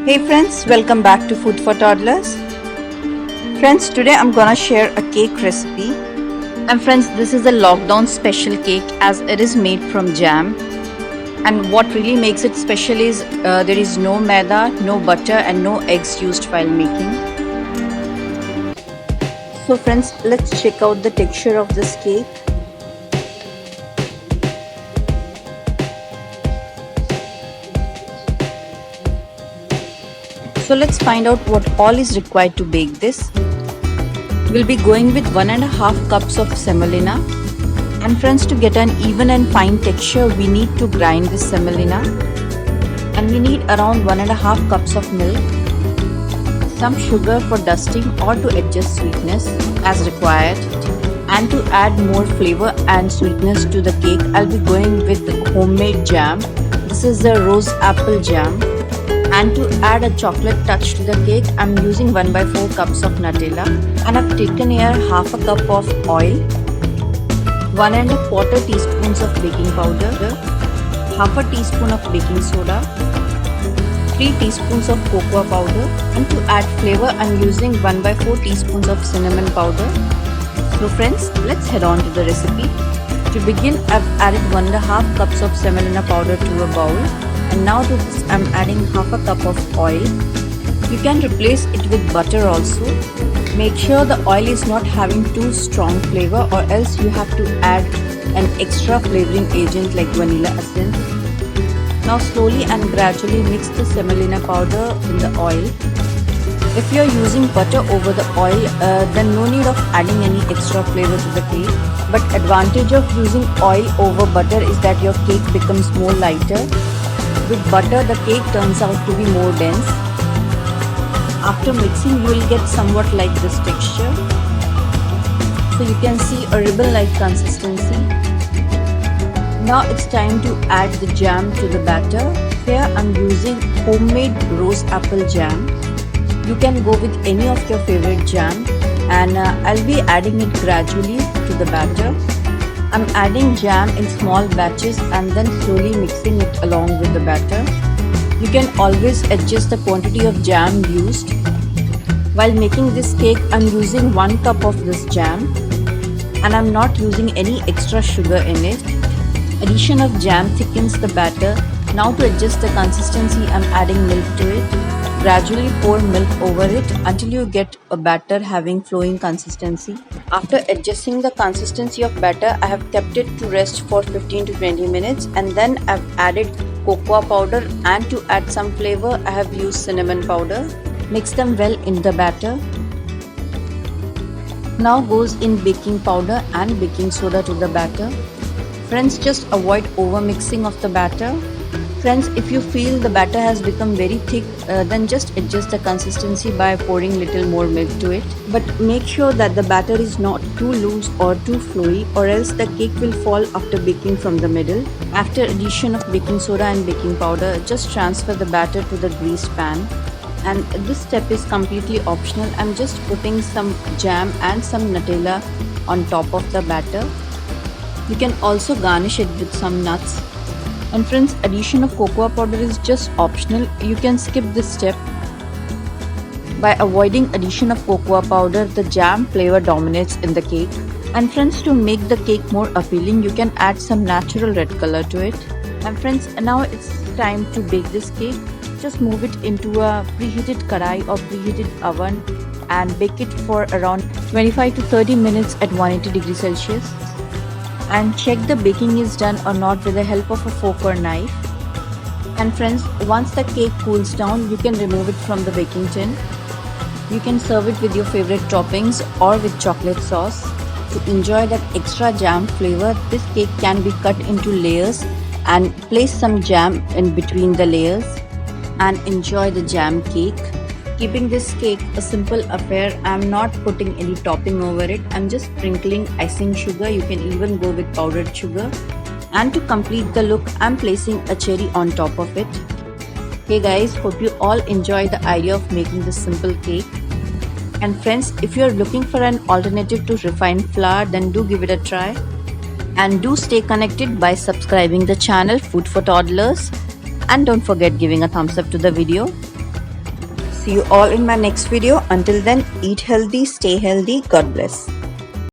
Hey friends, welcome back to Food for Toddlers. Friends, today I'm gonna share a cake recipe. And friends, this is a lockdown special cake as it is made from jam. And what really makes it special is there is no maida, no butter and no eggs used while making. So friends, let's check out the texture of this cake. So let's find out what all is required to bake this. We'll be going with 1.5 cups of semolina. And friends, to get an even and fine texture, we need to grind this semolina. And we need around 1.5 cups of milk, some sugar for dusting or to adjust sweetness as required. And to add more flavor and sweetness to the cake, I'll be going with homemade jam. This is the rose apple jam. And to add a chocolate touch to the cake, I'm using 1/4 cups of Nutella, and I've taken here half a cup of oil, 1¼ teaspoons of baking powder, half a teaspoon of baking soda, 3 teaspoons of cocoa powder, and to add flavor I'm using 1/4 teaspoons of cinnamon powder. So friends, let's head on to the recipe. To begin, I've added 1½ cups of semolina powder to a bowl. And now to this I'm adding half a cup of oil. You can replace it with butter also. Make sure the oil is not having too strong flavor, or else you have to add an extra flavoring agent like vanilla essence. Now slowly and gradually mix the semolina powder in the oil. If you are using butter over the oil, then no need of adding any extra flavor to the cake. But advantage of using oil over butter is that your cake becomes more lighter. With butter, the cake turns out to be more dense. After mixing, you will get somewhat like this texture. So you can see a ribbon-like consistency. Now it's time to add the jam to the batter. Here I'm using homemade rose apple jam. You can go with any of your favorite jam, and I'll be adding it gradually to the batter. I'm adding jam in small batches and then slowly mixing it along with the batter. You can always adjust the quantity of jam used. While making this cake, I'm using 1 cup of this jam, and I'm not using any extra sugar in it. Addition of jam thickens the batter. Now to adjust the consistency, I'm adding milk to it. Gradually pour milk over it until you get a batter having flowing consistency. After adjusting the consistency of batter, I have kept it to rest for 15 to 20 minutes, and then I've added cocoa powder, and to add some flavor I have used cinnamon powder. Mix them well in the batter. Now goes in baking powder and baking soda to the batter. Friends, just avoid over mixing of the batter. Friends, if you feel the batter has become very thick, then just adjust the consistency by pouring little more milk to it. But make sure that the batter is not too loose or too flowy, or else the cake will fall after baking from the middle. After addition of baking soda and baking powder, just transfer the batter to the greased pan. And this step is completely optional. I'm just putting some jam and some Nutella on top of the batter. You can also garnish it with some nuts. And friends, addition of cocoa powder is just optional. You can skip this step. By avoiding addition of cocoa powder, the jam flavor dominates in the cake. And friends, to make the cake more appealing, you can add some natural red color to it. And friends, now it's time to bake this cake. Just move it into a preheated karai or preheated oven and bake it for around 25 to 30 minutes at 180 degrees Celsius. And check the baking is done or not with the help of a fork or knife. And friends, once the cake cools down, you can remove it from the baking tin. You can serve it with your favorite toppings or with chocolate sauce. To enjoy that extra jam flavor, this cake can be cut into layers and place some jam in between the layers and enjoy the jam cake. Keeping this cake a simple affair, I'm not putting any topping over it. I'm just sprinkling icing sugar. You can even go with powdered sugar. And to complete the look, I'm placing a cherry on top of it. Hey guys, hope you all enjoy the idea of making this simple cake. And friends, if you're looking for an alternative to refined flour, then do give it a try. And do stay connected by subscribing the channel Food for Toddlers. And don't forget giving a thumbs up to the video. See you all in my next video. Until then, eat healthy, stay healthy. God bless.